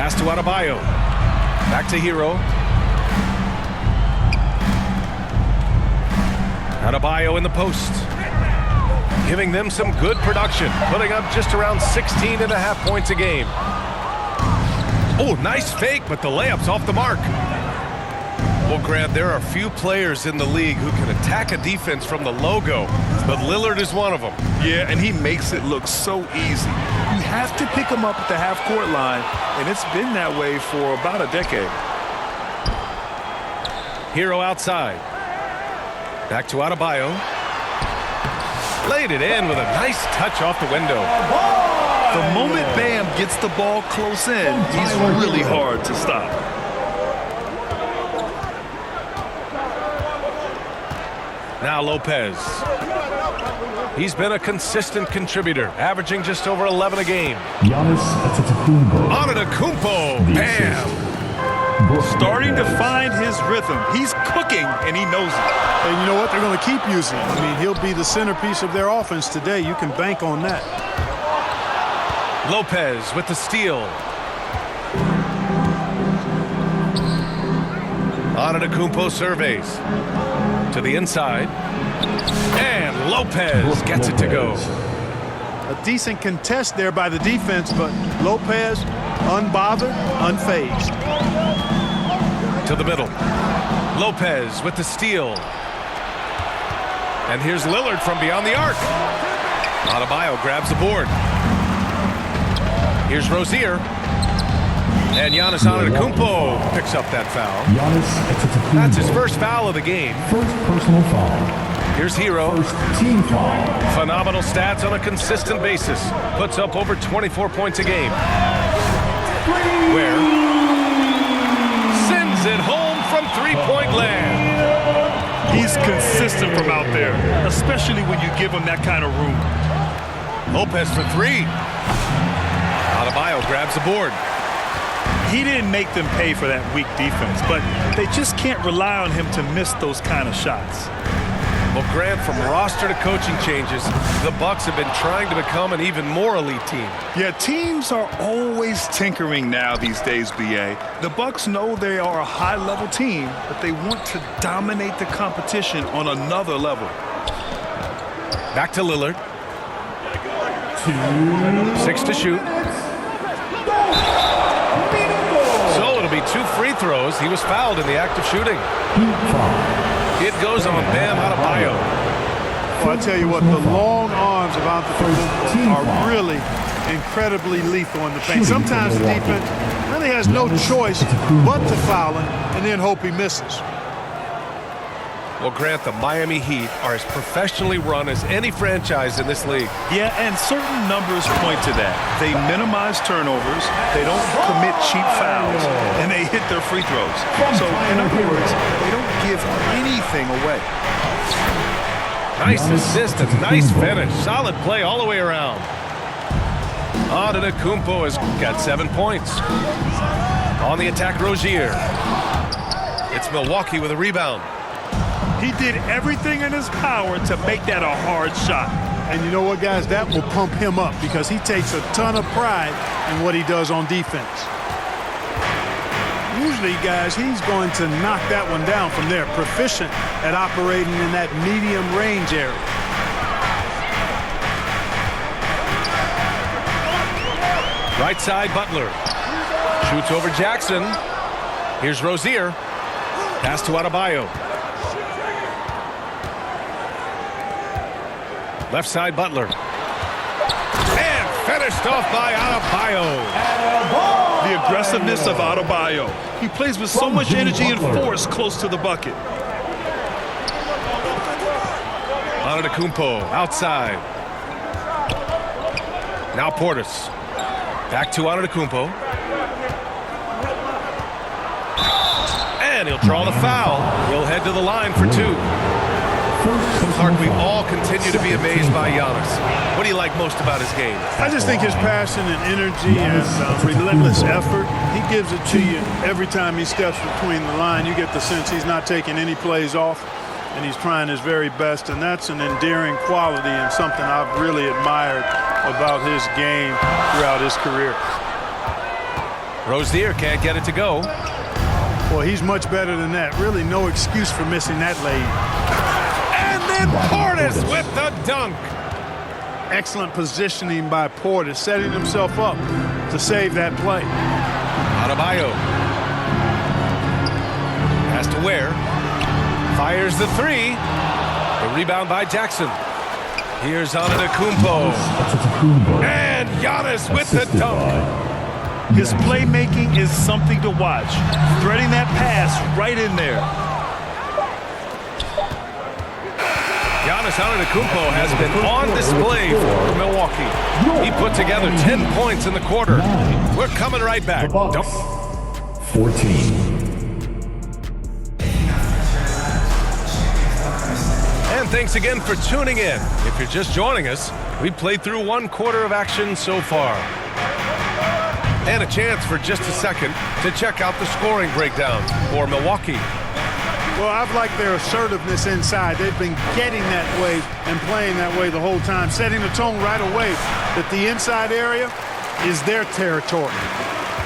Pass to Adebayo. Back to Hero. Adebayo in the post. Giving them some good production. Putting up just around 16.5 points a game. Oh, nice fake, but the layup's off the mark. Well, Grant, there are few players in the league who can attack a defense from the logo, but Lillard is one of them. Yeah, and he makes it look so easy. You have to pick him up at the half-court line, and it's been that way for about a decade. Hero outside. Back to Adebayo. Laid it in with a nice touch off the window. The moment Bam gets the ball close in, he's really hard to stop. Now Lopez. He's been a consistent contributor, averaging just over 11 a game. Antetokounmpo. Bam! Starting to find his rhythm. He's cooking, and he knows it. And you know what? They're going to keep using him. I mean, he'll be the centerpiece of their offense today. You can bank on that. Lopez with the steal. Antetokounmpo surveys. To the inside. And Lopez gets it to go. A decent contest there by the defense, but Lopez, unbothered, unfazed. To the middle. Lopez with the steal. And here's Lillard from beyond the arc. Adebayo grabs the board. Here's Rozier. And Giannis Antetokounmpo picks up that foul. That's his first foul of the game. First personal foul. Here's Hero. First team foul. Phenomenal stats on a consistent basis. Puts up over 24 points a game. Where sends it home from three-point land. He's consistent from out there, especially when you give him that kind of room. Lopez for three. Adebayo grabs the board. He didn't make them pay for that weak defense, but they just can't rely on him to miss those kind of shots. Well, Grant, from roster to coaching changes, the Bucks have been trying to become an even more elite team. Yeah, teams are always tinkering now these days, B.A. The Bucks know they are a high-level team, but they want to dominate the competition on another level. Back to Lillard. 6 to shoot. So it'll be 2 free throws. He was fouled in the act of shooting. It goes on Bam Adebayo. Well, I tell you what, the long arms of Antetokounmpo are really incredibly lethal in the paint. Sometimes the defense really has no choice but to foul him and then hope he misses. Well, Grant, the Miami Heat are as professionally run as any franchise in this league. Yeah, and certain numbers point to that. They minimize turnovers, they don't commit cheap fouls, and they hit their free throws. So, in other words, they don't give anything away. Nice assist and nice finish. Solid play all the way around. Antetokounmpo has got 7 points. On the attack, Rozier. It's Milwaukee with a rebound. He did everything in his power to make that a hard shot. And you know what, guys? That will pump him up because he takes a ton of pride in what he does on defense. Usually, guys, he's going to knock that one down from there. Proficient at operating in that medium range area. Right side, Butler. Shoots over Jackson. Here's Rozier. Pass to Adebayo. Left side, Butler. And finished off by Adebayo. The aggressiveness of Adebayo. He plays with so much energy and force close to the bucket. Antetokounmpo outside. Now Portis. Back to Antetokounmpo. And he'll draw the foul. He'll head to the line for 2. Clark, we all continue to be amazed by Giannis. What do you like most about his game? I just think his passion and energy and relentless effort, he gives it to you every time he steps between the line. You get the sense he's not taking any plays off, and he's trying his very best, and that's an endearing quality and something I've really admired about his game throughout his career. Rozier can't get it to go. Well, he's much better than that. Really no excuse for missing that lane. And then Portis with the dunk. Excellent positioning by Portis, setting himself up to save that play. Adebayo. Has to Ware. Fires the three. The rebound by Jackson. Here's Antetokounmpo. And Giannis with the dunk. His playmaking is something to watch. Threading that pass right in there. Giannis Antetokounmpo has been on display for Milwaukee. He put together 10 points in the quarter. We're coming right back. The Bucks, 14. And thanks again for tuning in. If you're just joining us, we played through one quarter of action so far. And a chance for just a second to check out the scoring breakdown for Milwaukee. Well, I've liked their assertiveness inside. They've been getting that way and playing that way the whole time, setting the tone right away that the inside area is their territory.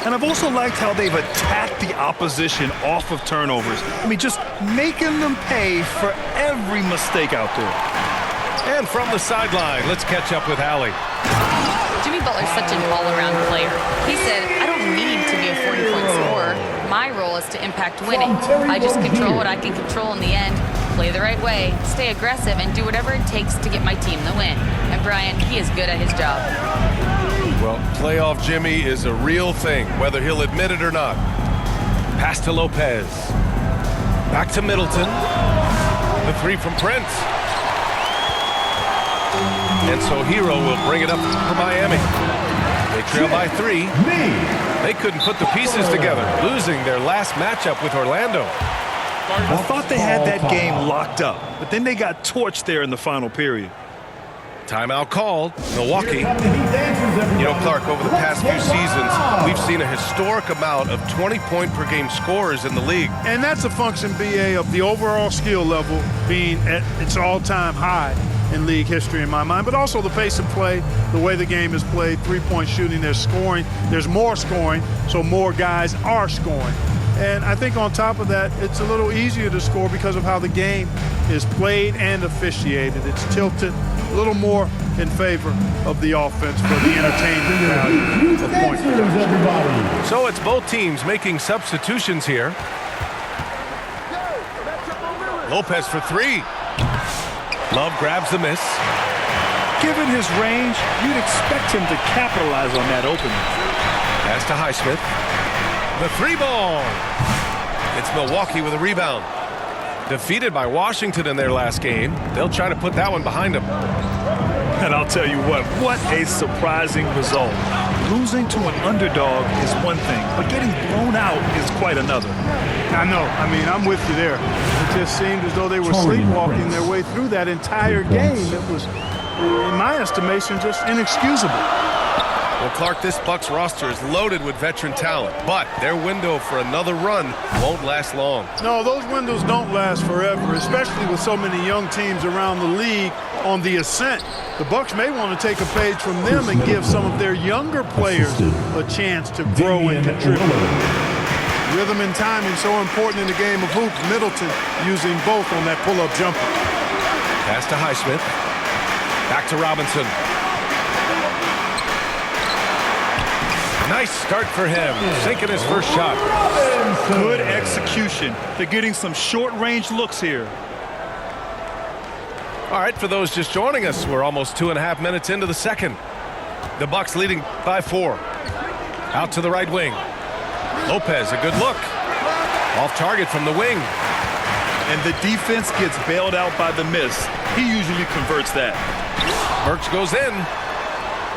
And I've also liked how they've attacked the opposition off of turnovers. I mean, just making them pay for every mistake out there. And from the sideline, let's catch up with Allie. Jimmy Butler's such an all-around player. He said, I don't need to be a 40-point scorer. My role is to impact winning. I just control what I can control in the end, play the right way, stay aggressive, and do whatever it takes to get my team the win. And Brian, he is good at his job. Well, playoff Jimmy is a real thing, whether he'll admit it or not. Pass to Lopez. Back to Middleton. The three from Prince. And so Hero will bring it up for Miami. They trail by 3. They couldn't put the pieces together, losing their last matchup with Orlando. I thought they had that game locked up, but then they got torched there in the final period. Timeout called. Milwaukee. You know, Clark, over the past few seasons, we've seen a historic amount of 20-point-per-game scorers in the league. And that's a function, BA, of the overall skill level being at its all-time high in league history in my mind, but also the pace of play, the way the game is played, three-point shooting, there's scoring, there's more scoring, so more guys are scoring. And I think on top of that, it's a little easier to score because of how the game is played and officiated. It's tilted a little more in favor of the offense for the entertainment value of point production. So it's both teams making substitutions here. Lopez for 3. Love grabs the miss. Given his range, you'd expect him to capitalize on that opening. Pass to Highsmith. The 3-ball. It's Milwaukee with a rebound. Defeated by Washington in their last game. They'll try to put that one behind them. And I'll tell you what a surprising result. Losing to an underdog is one thing, but getting blown out is quite another. I know. I mean, I'm with you there. It just seemed as though they were sleepwalking their way through that entire game. It was, in my estimation, just inexcusable. Well, Clark, this Bucks roster is loaded with veteran talent, but their window for another run won't last long. No, those windows don't last forever, especially with so many young teams around the league on the ascent. The Bucks may want to take a page from them and give some of their younger players a chance to grow and contribute. Rhythm and timing so important in the game of hoops. Middleton using both on that pull-up jumper. Pass to Highsmith. Back to Robinson. Nice start for him, sinking his first shot. Good execution. They're getting some short-range looks here. All right, for those just joining us, we're almost 2.5 minutes into the second. The Bucks leading by 4. Out to the right wing. Lopez, a good look. Off target from the wing. And the defense gets bailed out by the miss. He usually converts that. Burks goes in.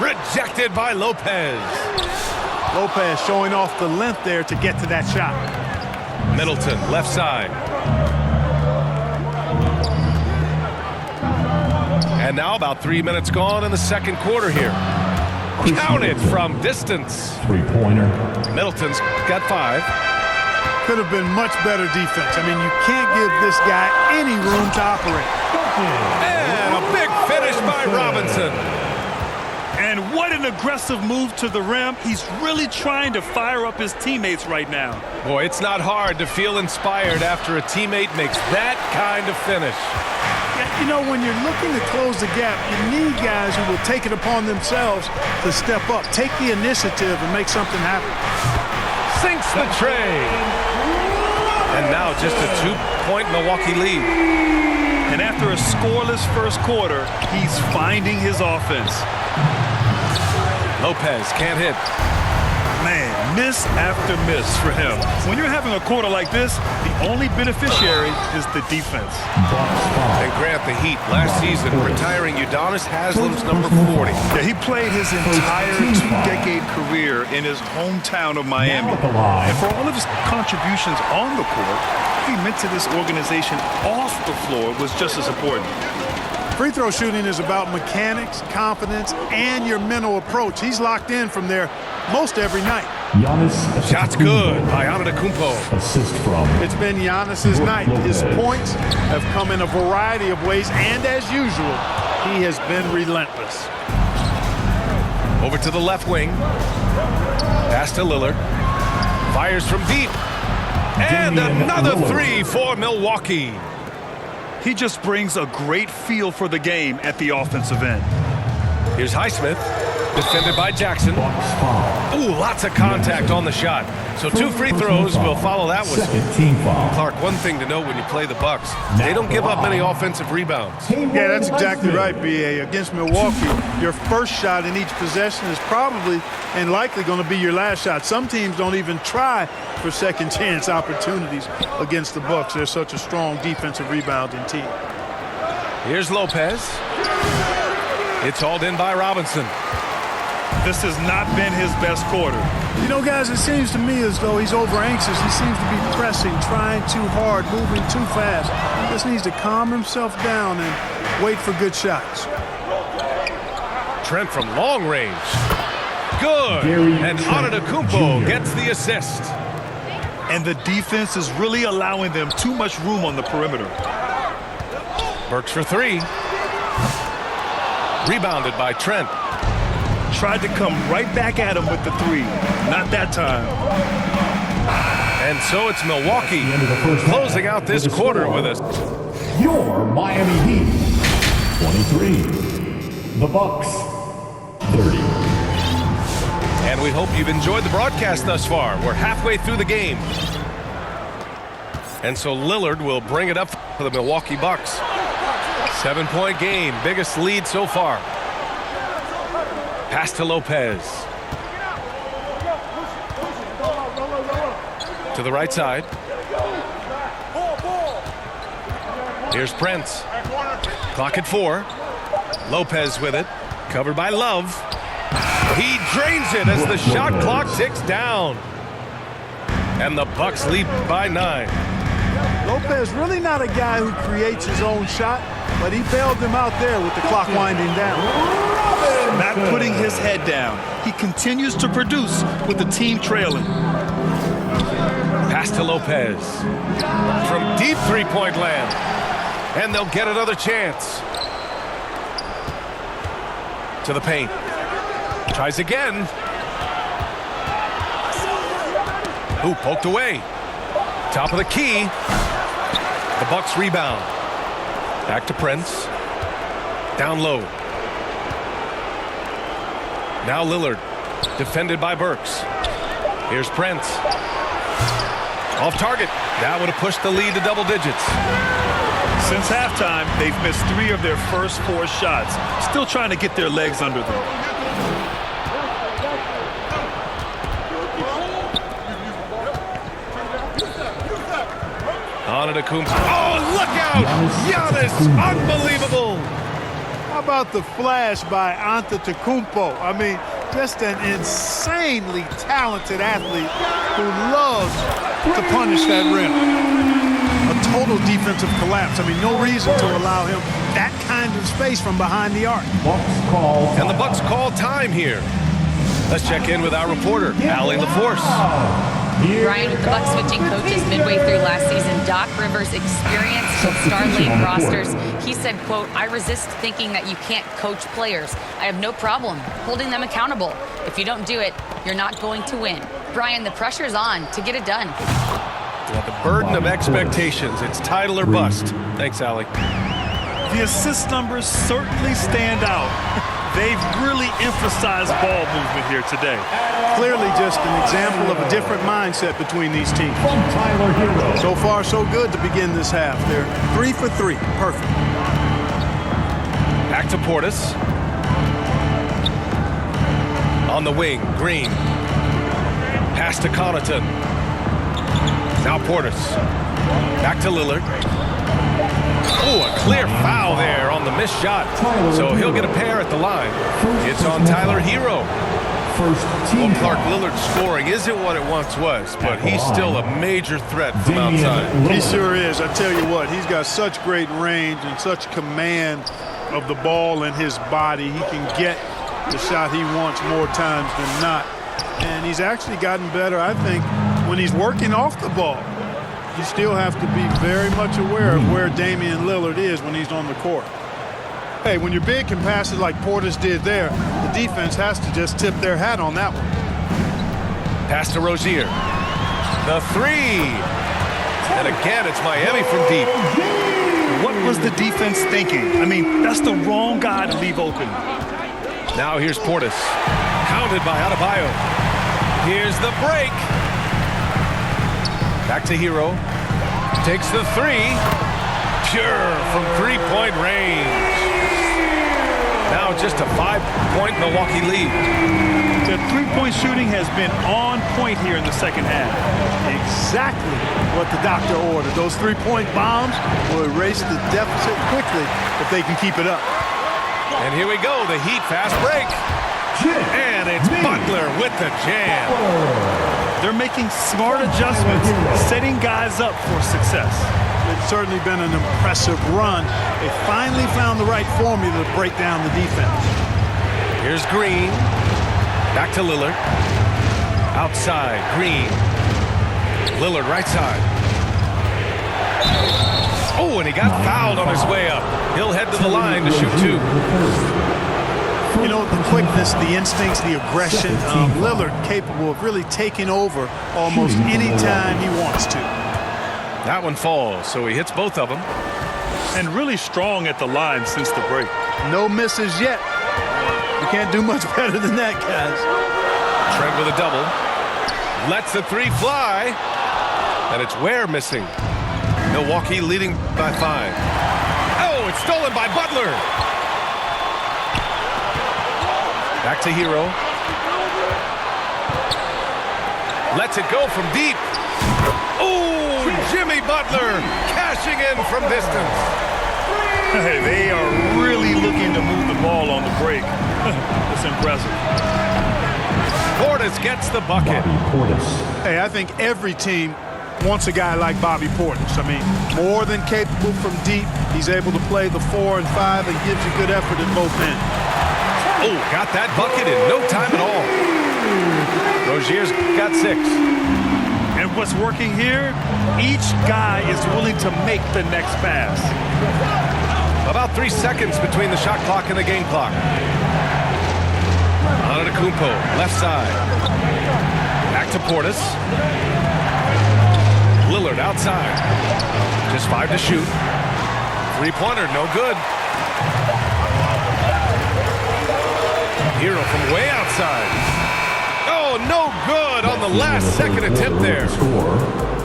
Rejected by Lopez. Lopez showing off the length there to get to that shot. Middleton, left side. And now about 3 minutes gone in the second quarter here. Counted from distance. Three-pointer. Middleton's got 5. Could have been much better defense. I mean, you can't give this guy any room to operate. And a big finish by Robinson. And what an an aggressive move to the rim. He's really trying to fire up his teammates right now. Boy, it's not hard to feel inspired after a teammate makes that kind of finish. Yeah, you know, when you're looking to close the gap, you need guys who will take it upon themselves to step up, take the initiative, and make something happen. Sinks the tray. And now just a 2-point Milwaukee lead. And after a scoreless first quarter, he's finding his offense. Lopez can't hit. Man, miss after miss for him. When you're having a quarter like this, the only beneficiary is the defense. And Grant, the Heat last season retiring Udonis Haslam's number 40. Yeah, he played his entire two-decade career in his hometown of Miami. And for all of his contributions on the court, he meant to this organization off the floor was just as important. Free throw shooting is about mechanics, confidence, and your mental approach. He's locked in from there most every night. Shots good by Antetokounmpo. Assist from. It's been Giannis's night. His points have come in a variety of ways, and as usual, he has been relentless. Over to the left wing. Pass to Lillard. Fires from deep. And another three for Milwaukee. He just brings a great feel for the game at the offensive end. Here's Highsmith, defended by Jackson. Ooh, lots of contact on the shot. So 2 free throws will follow that one. Clark, one thing to note when you play the Bucks, they don't give up many offensive rebounds. Yeah, that's exactly right, B.A. Against Milwaukee, your first shot in each possession is probably and likely going to be your last shot. Some teams don't even try for second chance opportunities against the Bucks. They're such a strong defensive rebounding team. Here's Lopez. It's hauled in by Robinson. This has not been his best quarter. You know, guys, it seems to me as though he's over-anxious. He seems to be pressing, trying too hard, moving too fast. Just needs to calm himself down and wait for good shots. Trent from long range. Good. And Antetokounmpo gets the assist. And the defense is really allowing them too much room on the perimeter. Burks for 3. Rebounded by Trent. Tried to come right back at him with the 3. Not that time. And so it's Milwaukee closing out this quarter with us. Your Miami Heat, 23. The Bucks, 30. And we hope you've enjoyed the broadcast thus far. We're halfway through the game. And so Lillard will bring it up for the Milwaukee Bucks. 7-point game, biggest lead so far. Pass to Lopez. To the right side. Here's Prince. Clock at 4. Lopez with it. Covered by Love. He drains it as the shot clock ticks down. And the Bucks lead by 9. Lopez really not a guy who creates his own shot, but he bailed them out there with the clock winding down. Not putting his head down. He continues to produce with the team trailing. Pass to Lopez. From deep three-point land. And they'll get another chance. To the paint. Tries again. Ooh, poked away. Top of the key. The Bucks rebound. Back to Prince. Down low. Now Lillard. Defended by Burks. Here's Prince. Off target. That would have pushed the lead to double digits. Since halftime, they've missed 3 of their first 4 shots. Still trying to get their legs under them. Antetokounmpo. Oh, look out! Giannis, unbelievable! How about the flash by Antetokounmpo? I mean, just an insanely talented athlete who loves to punish that rim. A total defensive collapse. I mean, no reason to allow him that kind of space from behind the arc. And the Bucks call time here. Let's check in with our reporter, Allie LaForce. Brian, with the Bucks switching coaches midway through last season, Doc Rivers' experienced and star-laden rosters, He said, quote, "I resist thinking that you can't coach players. I have no problem holding them accountable. If you don't do it, you're not going to win." Brian, the pressure's on to get it done. Well, the burden of expectations. It's title or bust. Thanks, Allie. The assist numbers certainly stand out. They've really emphasized ball movement here today. Clearly just an example of a different mindset between these teams. From Tyler Hero. So far, so good to begin this half. They're 3 for 3. Perfect. Back to Portis. On the wing, Green. Pass to Connaughton. Now Portis. Back to Lillard. Oh, a clear foul there on the missed shot. So he'll get a pair at the line. It's on Tyler Hero. Well, Clark Lillard's scoring isn't what it once was, but he's still a major threat from outside. He sure is. I tell you what, he's got such great range and such command of the ball in his body. He can get the shot he wants more times than not. And he's actually gotten better, I think, when he's working off the ball. You still have to be very much aware of where Damian Lillard is when he's on the court. Hey, when you're big can pass it like Portis did there, the defense has to just tip their hat on that one. Pass to Rozier. The three. And again, it's Miami from deep. What was the defense thinking? I mean, that's the wrong guy to leave open. Now here's Portis. Counted by Adebayo. Here's the break. Back to Hero. Takes the three. Pure from three-point range. Now just a 5-point Milwaukee lead. The three-point shooting has been on point here in the second half. Exactly what the doctor ordered. Those three-point bombs will erase the deficit quickly if they can keep it up. And here we go, the Heat fast break. And it's Butler with the jam. They're making smart adjustments, setting guys up for success. It's certainly been an impressive run. They finally found the right formula to break down the defense. Here's Green. Back to Lillard. Outside, Green. Lillard right side. Oh, and he got fouled on his way up. He'll head to the line to shoot two. You know, the quickness, the instincts, the aggression, Lillard capable of really taking over almost any time he wants to. That one falls, so he hits both of them. And really strong at the line since the break. No misses yet. You can't do much better than that, guys. Trent with a double. Lets the three fly. And it's Ware missing. Milwaukee leading by 5. Oh, it's stolen by Butler. Back to Hero. Lets it go from deep. Oh, Jimmy Butler cashing in from distance. Hey, they are really looking to move the ball on the break. It's impressive. Portis gets the bucket. Hey, I think every team wants a guy like Bobby Portis. I mean, more than capable from deep. He's able to play the 4 and 5 and gives you good effort at both ends. Oh, got that bucket in no time at all. Rozier's got 6. And what's working here, each guy is willing to make the next pass. About 3 seconds between the shot clock and the game clock. Antetokounmpo, left side. Back to Portis. Lillard outside. Just 5 to shoot. Three-pointer, no good. Hero from way outside. Oh, no good on the last second attempt there.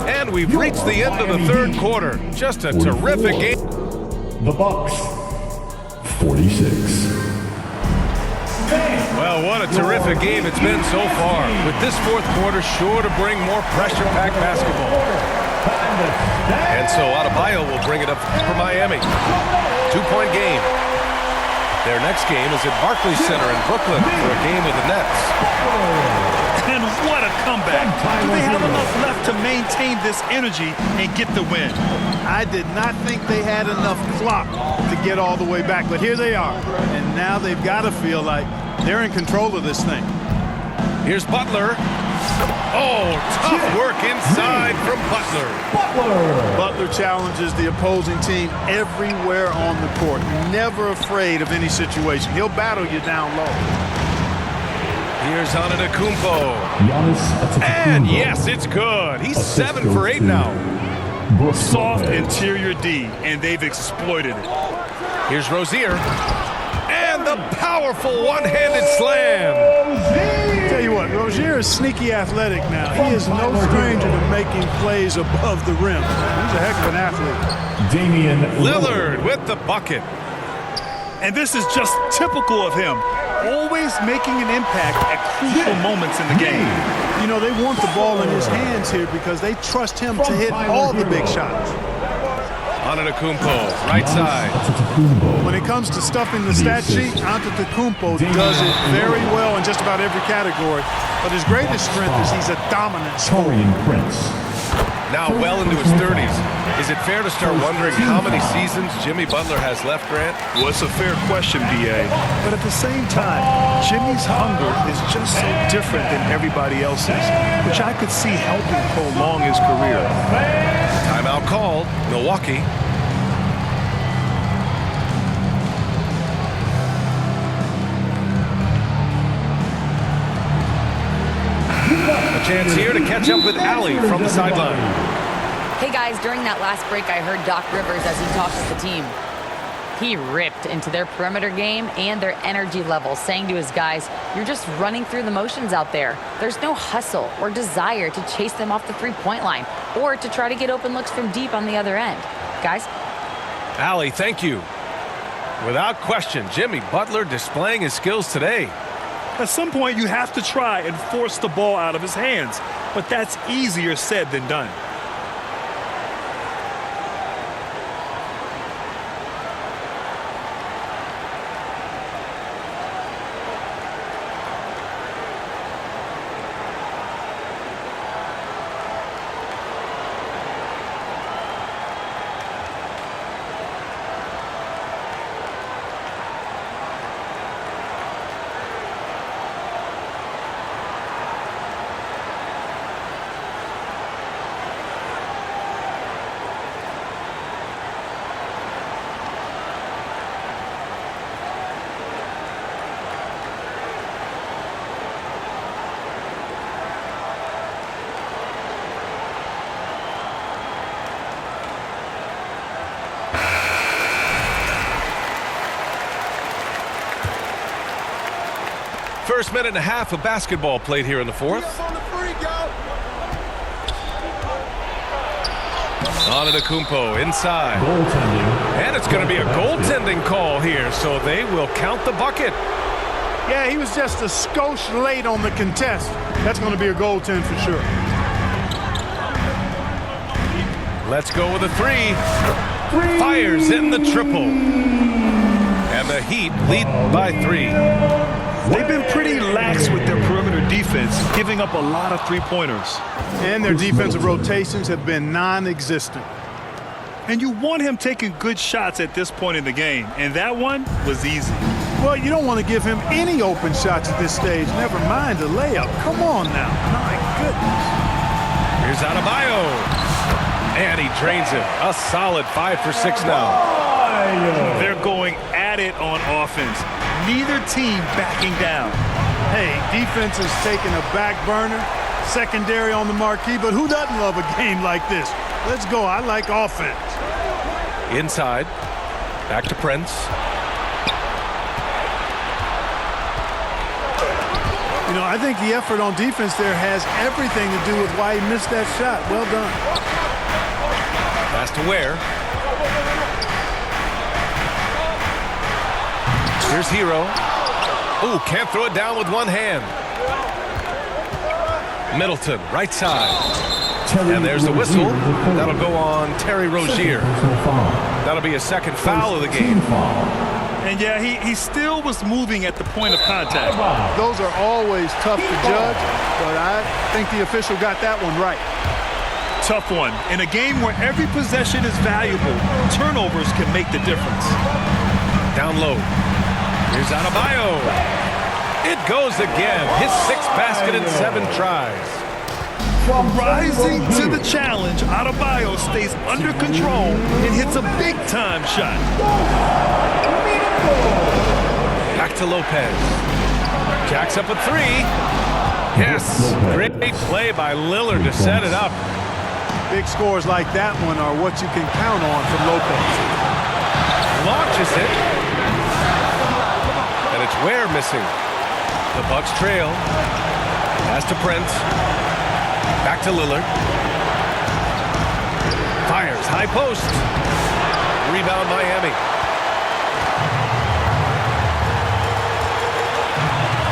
And we've reached the end of the third quarter. Just a terrific game. The Bucks, 46. Well, what a terrific game it's been so far. With this fourth quarter sure to bring more pressure-packed basketball. And so Adebayo will bring it up for Miami. 2-point game. Their next game is at Barclays Center in Brooklyn for a game with the Nets. And what a comeback. Do they have enough left to maintain this energy and get the win? I did not think they had enough clock to get all the way back, but here they are. And now they've got to feel like they're in control of this thing. Here's Butler. Oh, tough work inside from Butler. Butler challenges the opposing team everywhere on the court. Never afraid of any situation. He'll battle you down low. Here's Antetokounmpo. And yes, it's good. He's 7 for 8 now. Soft interior D, and they've exploited it. Here's Rozier. And the powerful one-handed slam. Tell you what, Rozier is sneaky athletic now. He is no stranger to making plays above the rim. He's a heck of an athlete. Damian Lillard with the bucket. And this is just typical of him. Always making an impact at crucial moments in the game. You know, they want the ball in his hands here because they trust him to hit all the big shots. Antetokounmpo, right side. When it comes to stuffing the stat sheet, Antetokounmpo does it very well in just about every category. But his greatest strength is he's a dominant scorer. Now well into his 30s. Is it fair to start wondering how many seasons Jimmy Butler has left, Grant? Well, it's a fair question, B.A. But at the same time, Jimmy's hunger is just so different than everybody else's, which I could see helping prolong his career. Timeout called. Milwaukee. A chance here to catch up with Allie from the sideline. Hey guys, during that last break, I heard Doc Rivers as he talked to the team. He ripped into their perimeter game and their energy level, saying to his guys, you're just running through the motions out there. There's no hustle or desire to chase them off the three-point line or to try to get open looks from deep on the other end. Guys? Allie, thank you. Without question, Jimmy Butler displaying his skills today. At some point, you have to try and force the ball out of his hands, but that's easier said than done. First minute and a half of basketball played here in the fourth. Antetokounmpo inside. And it's going to be a goaltending call here, so they will count the bucket. Yeah, he was just a skosh late on the contest. That's going to be a goaltend for sure. Let's go with a three. Fires in the triple. And the Heat lead by 3. They've been pretty lax with their perimeter defense, giving up a lot of three-pointers. And their defensive rotations have been non-existent. And you want him taking good shots at this point in the game, and that one was easy. Well, you don't want to give him any open shots at this stage, never mind a layup. Come on now. My goodness. Here's Adebayo. And he drains it. A solid 5 for 6 now. They're going at it on offense. Neither team backing down. Hey, defense is taking a back burner, secondary on the marquee, but who doesn't love a game like this? Let's go. I like offense. Inside. Back to Prince. You know, I think the effort on defense there has everything to do with why he missed that shot. Well done. Pass to Ware. Here's Hero. Oh, can't throw it down with one hand. Middleton, right side. And there's the whistle. That'll go on Terry Rozier. That'll be a second foul of the game. And yeah, he still was moving at the point of contact. Those are always tough to judge, but I think the official got that one right. Tough one. In a game where every possession is valuable, turnovers can make the difference. Down low. Here's Adebayo. It goes again. His 6th basket in 7 tries. Rising to the challenge, Adebayo stays under control and hits a big-time shot. Back to Lopez. Jacks up a 3. Yes, great play by Lillard to set it up. Big scores like that one are what you can count on from Lopez. Launches it. And it's Ware missing. The Bucks trail. Pass to Prince. Back to Lillard. Fires, high post. Rebound Miami.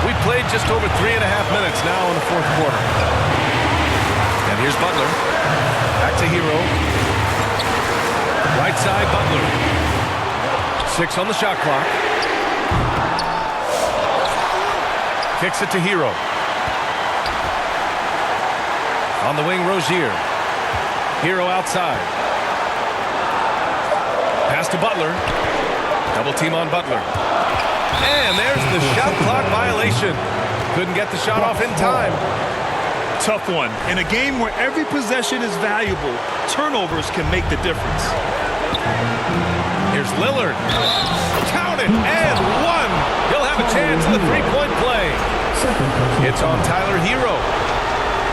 We played just over 3.5 minutes now in the 4th quarter. And here's Butler. Back to Hero. Right side, Butler. 6 on the shot clock. Kicks it to Hero. On the wing, Rozier. Hero outside. Pass to Butler. Double team on Butler. And there's the shot clock violation. Couldn't get the shot off in time. Tough one. In a game where every possession is valuable, turnovers can make the difference. Here's Lillard. Count it, and 1. He'll have a chance in the 3-point play. It's on Tyler Hero.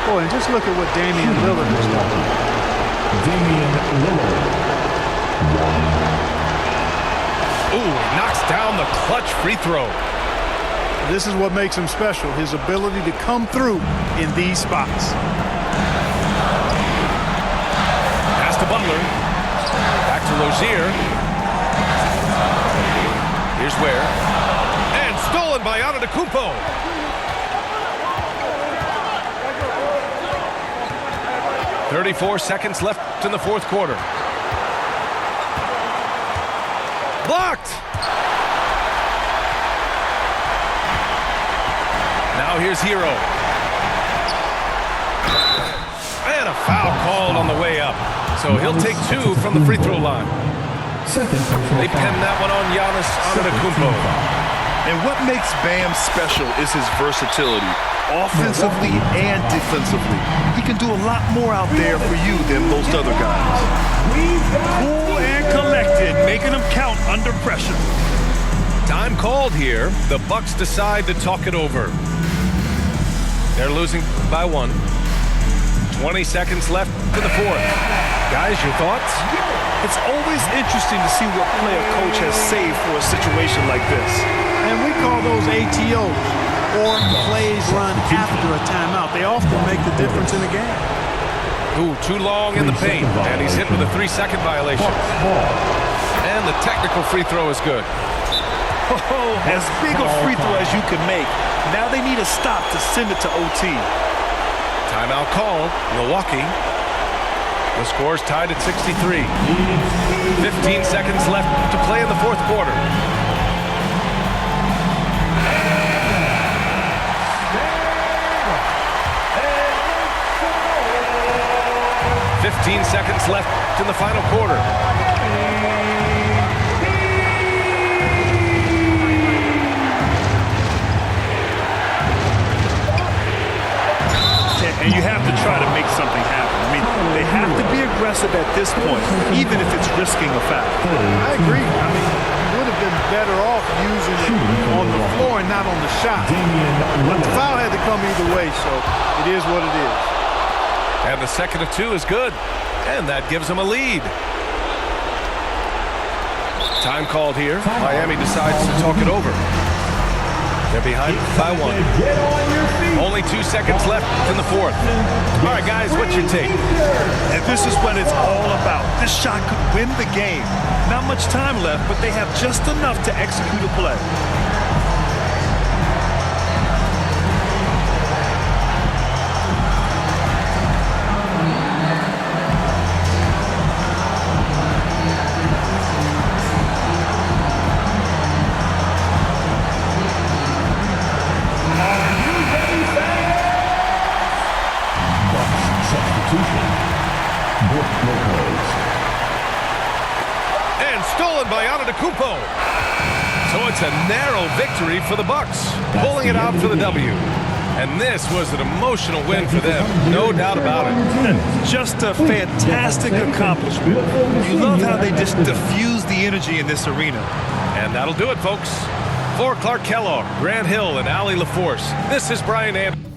Boy, and just look at what Damian Lillard has done. Damian Lillard. Ooh, knocks down the clutch free throw. This is what makes him special, his ability to come through in these spots. Pass to Butler. Back to Rozier. Here's Ware. And stolen by Antetokounmpo. 34 seconds left in the 4th quarter. Blocked! Now here's Hero. And a foul called on the way up. So he'll take 2 from the free throw line. They pinned that one on Giannis Antetokounmpo. And what makes Bam special is his versatility, offensively and defensively. He can do a lot more out there for you than most other guys. Cool and collected, making them count under pressure. Time called here. The Bucks decide to talk it over. They're losing by 1. 20 seconds left to the 4th. Guys, your thoughts? It's always interesting to see what play a coach has saved for a situation like this. And we call those ATOs, or plays run after a timeout. They often make the difference in the game. Ooh, too long in the paint. And he's hit with a 3-second violation. And the technical free throw is good. Oh, as big a free throw as you can make. Now they need a stop to send it to OT. Timeout called. Milwaukee. The score's tied at 63. 15 seconds left to play in the 4th quarter. 15 seconds left in the final quarter. And you have to try to make something happen. I mean, they have to be aggressive at this point, even if it's risking a foul. I agree. I mean, you would have been better off using it on the floor and not on the shot. But the foul had to come either way, so it is what it is. And the second of 2 is good. And that gives them a lead. Time called here. Miami decides to talk it over. They're behind by 1. Only 2 seconds left in the 4th. All right, guys, what's your take? And this is what it's all about. This shot could win the game. Not much time left, but they have just enough to execute a play. And stolen by Antetokounmpo. So it's a narrow victory for the Bucks, pulling it out for the W. And this was an emotional win for them, no doubt about it. Just a fantastic accomplishment. You love how they just diffuse the energy in this arena. And that'll do it, folks. For Clark Kellogg, Grant Hill, and Allie LaForce, this is Brian Anderson.